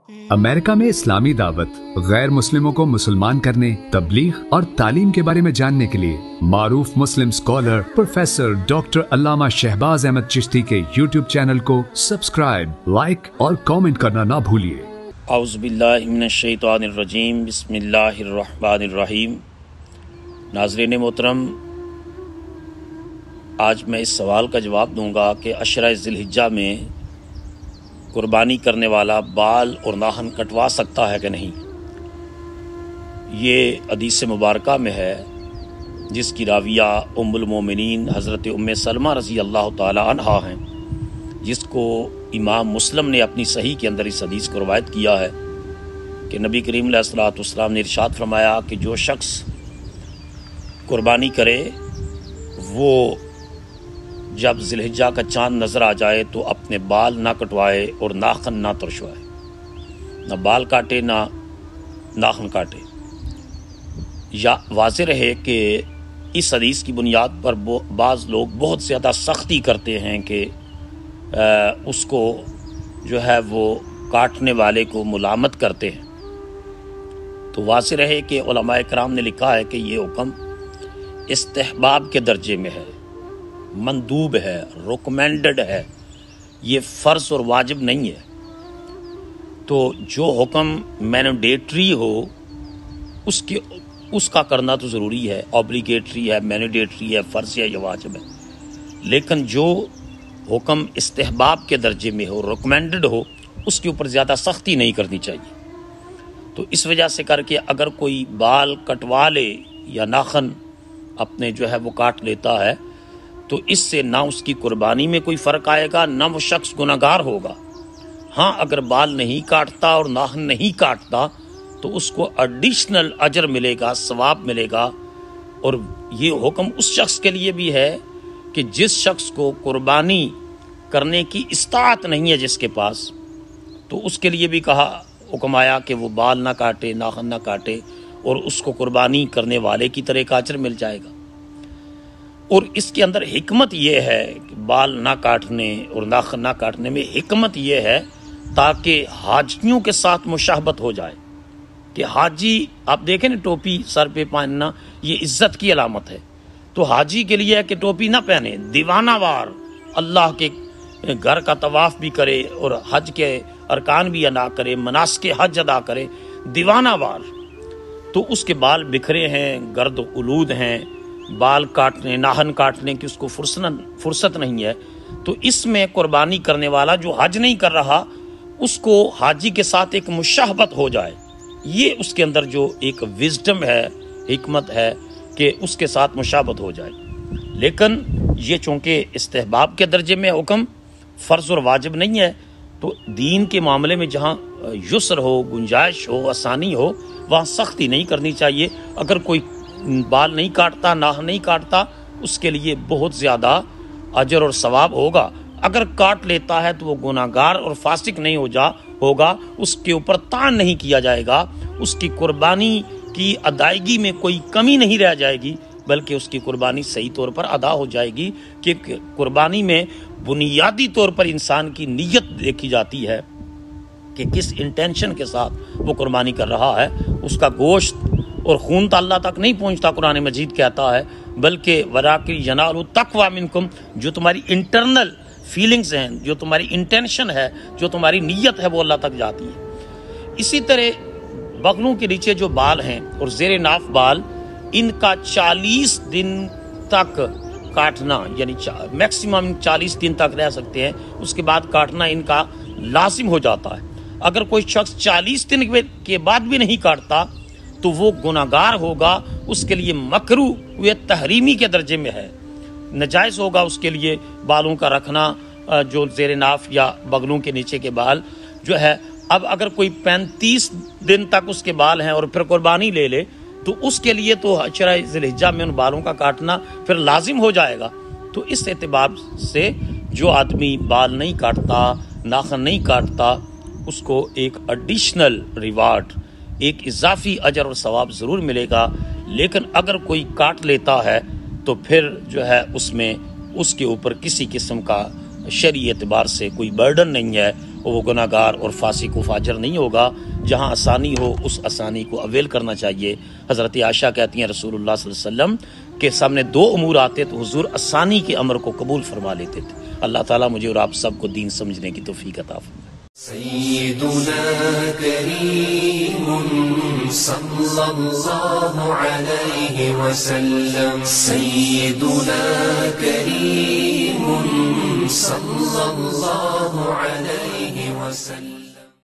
America में इस्लामी दावत गैर मुस्लिमों को मुसलमान करने, तबलीग और तालीम के बारे में जानने के लिए मारूफ मुस्लिम स्कॉलर प्रोफेसर डॉक्टर अल्लामा शहबाज अहमद चिश्ती के YouTube चैनल को सब्सक्राइब, लाइक और कमेंट करना ना भूलिए। औज़ुबिल्लाहि मिनश्शैतानिर्रजीम, बिस्मिल्लाहिर्रहमानिर्रहीम। नाज़रीन मोहतरम, आज मैं इस सवाल का जवाब दूंगा कि अशरा ज़िलहिज्जा में कुर्बानी करने वाला बाल और नाखून कटवा सकता है कि नहीं। ये हदीस मुबारका में है जिसकी राविया उम्मुल मोमिनीन हज़रत उम्मे सलमा रज़ी अल्लाह ताला अन्हा हैं, जिसको इमाम मुस्लिम ने अपनी सही के अंदर इस हदीस को रवायत किया है कि नबी करीम अलैहिस्सलातु वस्सलाम ने इरशाद फरमाया कि जो शख्स कुर्बानी करे वो जब ज़िलहिज्जा का चांद नज़र आ जाए तो अपने बाल ना कटवाए और नाखून ना तरशवाए, ना बाल काटे ना नाखून काटे। या वाज़ेह रहे कि इस हदीस की बुनियाद पर बाज़ लोग बहुत ज़्यादा सख्ती करते हैं कि उसको जो है वो काटने वाले को मुलामत करते हैं। तो वाज़ेह रहे कि उलमाए किराम ने लिखा है कि ये हुक्म इस्तिहबाब के दर्जे में है, मंदूब है, रिकमेंडेड है, ये फ़र्ज़ और वाजिब नहीं है। तो जो हुक्म मैंडेटरी हो उसका करना तो ज़रूरी है, ऑब्लिगेटरी है, मैंडेटरी है, फ़र्ज़ है या वाजिब है। लेकिन जो हुक्म इस्तिहबाब के दर्जे में हो, रिकमेंडेड हो, उसके ऊपर ज़्यादा सख्ती नहीं करनी चाहिए। तो इस वजह से करके अगर कोई बाल कटवा ले या नाखून अपने जो है वो काट लेता है तो इससे ना उसकी कुर्बानी में कोई फ़र्क आएगा, ना वो शख्स गुनाहगार होगा। हाँ, अगर बाल नहीं काटता और नाखून नहीं काटता तो उसको एडिशनल अजर मिलेगा, सवाब मिलेगा। और ये हुक्म उस शख्स के लिए भी है कि जिस शख्स को कुर्बानी करने की इस्तात नहीं है जिसके पास, तो उसके लिए भी कहा हुक्म आया कि वो बाल ना काटे, नाखून ना काटे और उसको कुर्बानी करने वाले की तरह का अजर मिल जाएगा। और इसके अंदर हिकमत ये है कि बाल ना काटने और नाखून ना काटने में हिकमत ये है ताकि हाजियों के साथ मुशाहबत हो जाए कि हाजी, आप देखें ना, टोपी सर पे पहनना ये इज्जत की अलामत है। तो हाजी के लिए है कि टोपी ना पहने, दीवानावार अल्लाह के घर का तवाफ भी करे और हज के अरकान भी अदा करे, मनासिक हज अदा करे, दीवानावार। तो उसके बाल बिखरे हैं, गर्द उलूद हैं, बाल काटने, नाखून काटने की उसको फुर्सत नहीं है। तो इसमें कुर्बानी करने वाला जो हज नहीं कर रहा उसको हाजी के साथ एक मुशाहबत हो जाए, ये उसके अंदर जो एक विजडम है, हिकमत है कि उसके साथ मुशाहबत हो जाए। लेकिन ये चूँकि इस्तिहबाब के दर्जे में हुक्म फ़र्ज़ और वाजिब नहीं है, तो दीन के मामले में जहाँ युस्र हो, गुंजाइश हो, आसानी हो, वहाँ सख्ती नहीं करनी चाहिए। अगर कोई बाल नहीं काटता, नाखून नहीं काटता, उसके लिए बहुत ज़्यादा अजर और सवाब होगा। अगर काट लेता है तो वो गुनाहगार और फासिक नहीं होगा, उसके ऊपर तान नहीं किया जाएगा, उसकी कुर्बानी की अदायगी में कोई कमी नहीं रह जाएगी, बल्कि उसकी कुर्बानी सही तौर पर अदा हो जाएगी। कि कुर्बानी में बुनियादी तौर पर इंसान की नीयत देखी जाती है कि किस इंटेंशन के साथ वो कुर्बानी कर रहा है। उसका गोश्त और खून तो अल्लाह तक नहीं पहुंचता, कुरान मजीद कहता है, बल्कि वराकी यनालु तक़वा मिनकुम, जो तुम्हारी इंटरनल फीलिंग्स हैं, जो तुम्हारी इंटेंशन है, जो तुम्हारी नीयत है, वो अल्लाह तक जाती है। इसी तरह बगलों के नीचे जो बाल हैं और ज़ेर नाफ बाल, इनका 40 दिन तक काटना, यानी मैक्सिमम 40 दिन तक रह सकते हैं, उसके बाद काटना इनका लाजिम हो जाता है। अगर कोई शख्स 40 दिन के बाद भी नहीं काटता तो वो गुनाहगार होगा, उसके लिए मकरूह व तहरीमी के दर्जे में है, नजायज़ होगा उसके लिए बालों का रखना, जो ज़ेर नाफ या बगलों के नीचे के बाल जो है। अब अगर कोई 35 दिन तक उसके बाल हैं और फिर कुर्बानी ले ले तो उसके लिए तो अशरा ज़िलहिज्जा में उन बालों का काटना फिर लाजिम हो जाएगा। तो इस एतबार से जो आदमी बाल नहीं काटता, नाखून नहीं काटता, उसको एक एडिशनल रिवार्ड, एक इजाफी अजर और सवाब ज़रूर मिलेगा। लेकिन अगर कोई काट लेता है तो फिर जो है उसमें उसके ऊपर किसी किस्म का शरई एतबार से कोई बर्डन नहीं है وہ گناہگار اور فاسق و فاجر نہیں ہوگا. جہاں آسانی ہو اس آسانی کو اویل کرنا چاہیے. حضرت عائشہ کہتی ہیں رسول اللہ صلی اللہ علیہ وسلم کے سامنے 2 امور آتے تو حضور آسانی کے امر کو قبول فرما لیتے تھے. اللہ تعالیٰ مجھے اور آپ سب کو دین سمجھنے کی توفیق عطا فرمائے. سيدنا كريم صلى الله عليه وسلم سيدنا كريم صلى الله عليه وسلم